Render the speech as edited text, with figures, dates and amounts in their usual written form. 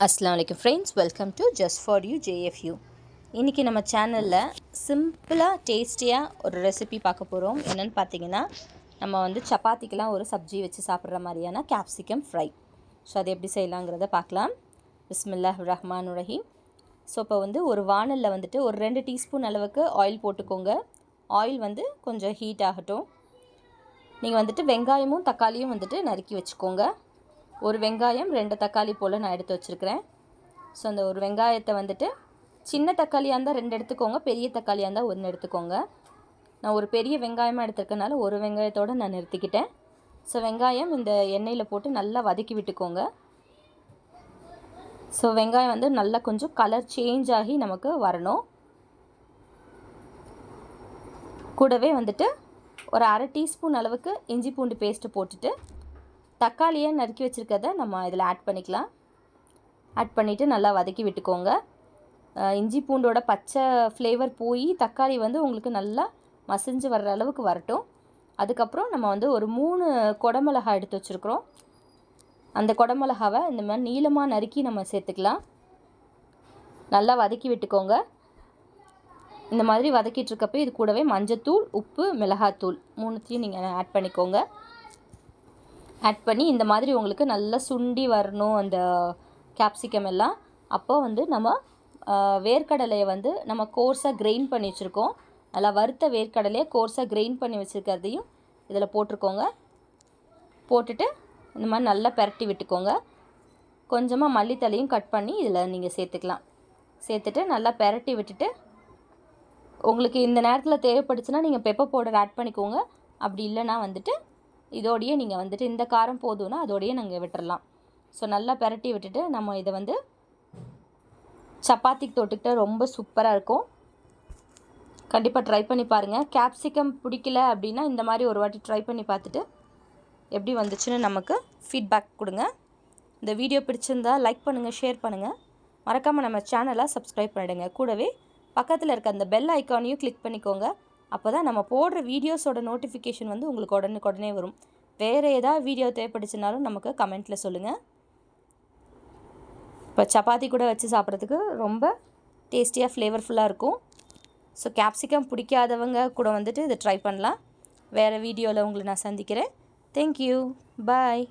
அஸ்ஸலாமு அலைக்கும் friends, welcome to just for you JFU. இன்றைக்கி நம்ம சேனலில் சிம்பிளாக டேஸ்டியாக ஒரு ரெசிபி பார்க்க போகிறோம். என்னென்னு பார்த்தீங்கன்னா, நம்ம வந்து சப்பாத்திக்கெலாம் ஒரு சப்ஜி வச்சு சாப்பிட்ற மாதிரியான கேப்சிகம் ஃப்ரை. ஸோ அது எப்படி செய்யலாங்கிறத பார்க்கலாம். பிஸ்மில்லாஹ் ரஹ்மான் ரஹீம். ஸோ இப்போ வந்து ஒரு வானலில் வந்துட்டு ஒரு 2 டீஸ்பூன் அளவுக்கு ஆயில் போட்டுக்கோங்க. ஆயில் வந்து கொஞ்சம் ஹீட் ஆகட்டும். நீங்கள் வந்துட்டு வெங்காயமும் தக்காளியும் வந்துட்டு நறுக்கி வச்சுக்கோங்க. ஒரு வெங்காயம் 2 தக்காளி போல் நான் எடுத்து வச்சுருக்கிறேன். ஸோ அந்த ஒரு வெங்காயத்தை வந்துட்டு சின்ன தக்காளியாக இருந்தால் 2 எடுத்துக்கோங்க, பெரிய தக்காளியாக இருந்தால் 1 எடுத்துக்கோங்க. நான் ஒரு பெரிய வெங்காயமாக எடுத்துருக்கனால ஒரு வெங்காயத்தோடு நான் நிறுத்திக்கிட்டேன். ஸோ வெங்காயம் இந்த எண்ணெயில் போட்டு நல்லா வதக்கி விட்டுக்கோங்க. ஸோ வெங்காயம் வந்து நல்லா கொஞ்சம் கலர் சேஞ்ச் ஆகி நமக்கு வரணும். கூடவே வந்துட்டு ஒரு அரை டீஸ்பூன் அளவுக்கு இஞ்சி பூண்டு பேஸ்ட்டு போட்டுட்டு தக்காளியை நறுக்கி வச்சுருக்கிறத நம்ம இதில் ஆட் பண்ணிக்கலாம். ஆட் பண்ணிவிட்டு நல்லா வதக்கி விட்டுக்கோங்க. இஞ்சி பூண்டோட பச்சை ஃப்ளேவர் போய் தக்காளி வந்து உங்களுக்கு நல்லா மசிஞ்சு வர்ற அளவுக்கு வரட்டும். அதுக்கப்புறம் நம்ம வந்து ஒரு 3 குடமிளகா எடுத்து வச்சுருக்குறோம். அந்த குடமிளகாவை இந்த மாதிரி நீளமாக நறுக்கி நம்ம சேர்த்துக்கலாம். நல்லா வதக்கி விட்டுக்கோங்க. இந்த மாதிரி வதக்கிட்டுருக்கப்போ இது கூடவே மஞ்சத்தூள், உப்பு, மிளகாத்தூள் 3த்தையும் நீங்கள் ஆட் பண்ணிக்கோங்க. ஆட் பண்ணி இந்த மாதிரி உங்களுக்கு நல்லா சுண்டி வரணும் அந்த கேப்சிகம் எல்லாம். அப்போ வந்து நம்ம வேர்க்கடலையை வந்து நம்ம கோர்ஸாக கிரைண்ட் பண்ணி வச்சுருக்கோம். நல்லா வறுத்த வேர்க்கடலையை கோர்ஸாக கிரைண்ட் பண்ணி வச்சுருக்கிறதையும் இதில் போட்டிருக்கோங்க. போட்டுட்டு இந்த மாதிரி நல்லா பெரட்டி விட்டுக்கோங்க. கொஞ்சமாக மல்லித்தலையும் கட் பண்ணி இதில் நீங்கள் சேர்த்துக்கலாம். சேர்த்துட்டு நல்லா பெரட்டி விட்டுட்டு உங்களுக்கு இந்த நேரத்தில் தேவைப்படுச்சுன்னா நீங்கள் பெப்பர் பவுடர் ஆட் பண்ணிக்கோங்க. அப்படி இல்லைன்னா வந்துட்டு இதோடையே நீங்கள் வந்துட்டு இந்த காரம் போதும்னா அதோடையே நாங்கள் விட்டுடலாம். ஸோ நல்லா பெரட்டி விட்டுட்டு நம்ம இதை வந்து சப்பாத்திக்கு தொட்டுக்கிட்ட ரொம்ப சூப்பராக இருக்கும். கண்டிப்பாக ட்ரை பண்ணி பாருங்கள். கேப்சிகம் பிடிக்கல அப்படின்னா இந்த மாதிரி ஒரு வாட்டி ட்ரை பண்ணி பார்த்துட்டு எப்படி வந்துச்சுன்னு நமக்கு ஃபீட்பேக் கொடுங்க. இந்த வீடியோ பிடிச்சிருந்தா லைக் பண்ணுங்கள், ஷேர் பண்ணுங்கள். மறக்காமல் நம்ம சேனலை சப்ஸ்கிரைப் பண்ணிடுங்க. கூடவே பக்கத்தில் இருக்க அந்த பெல் ஐக்கானையும் கிளிக் பண்ணிக்கோங்க. அப்போ தான் நம்ம போடுற வீடியோஸோட நோட்டிஃபிகேஷன் வந்து உங்களுக்கு உடனே வரும். வேறு ஏதாவது வீடியோ தேவைப்படுச்சுனாலும் நமக்கு கமெண்ட்டில் சொல்லுங்கள். இப்போ சப்பாத்தி கூட வச்சு சாப்பிட்றதுக்கு ரொம்ப டேஸ்டியாக ஃப்ளேவர்ஃபுல்லாக இருக்கும். ஸோ கேப்சிகம் பிடிக்காதவங்க கூட வந்துட்டு இதை ட்ரை பண்ணலாம். வேறு வீடியோவில் உங்களை நான் சந்திக்கிறேன். தேங்க்யூ, பாய்.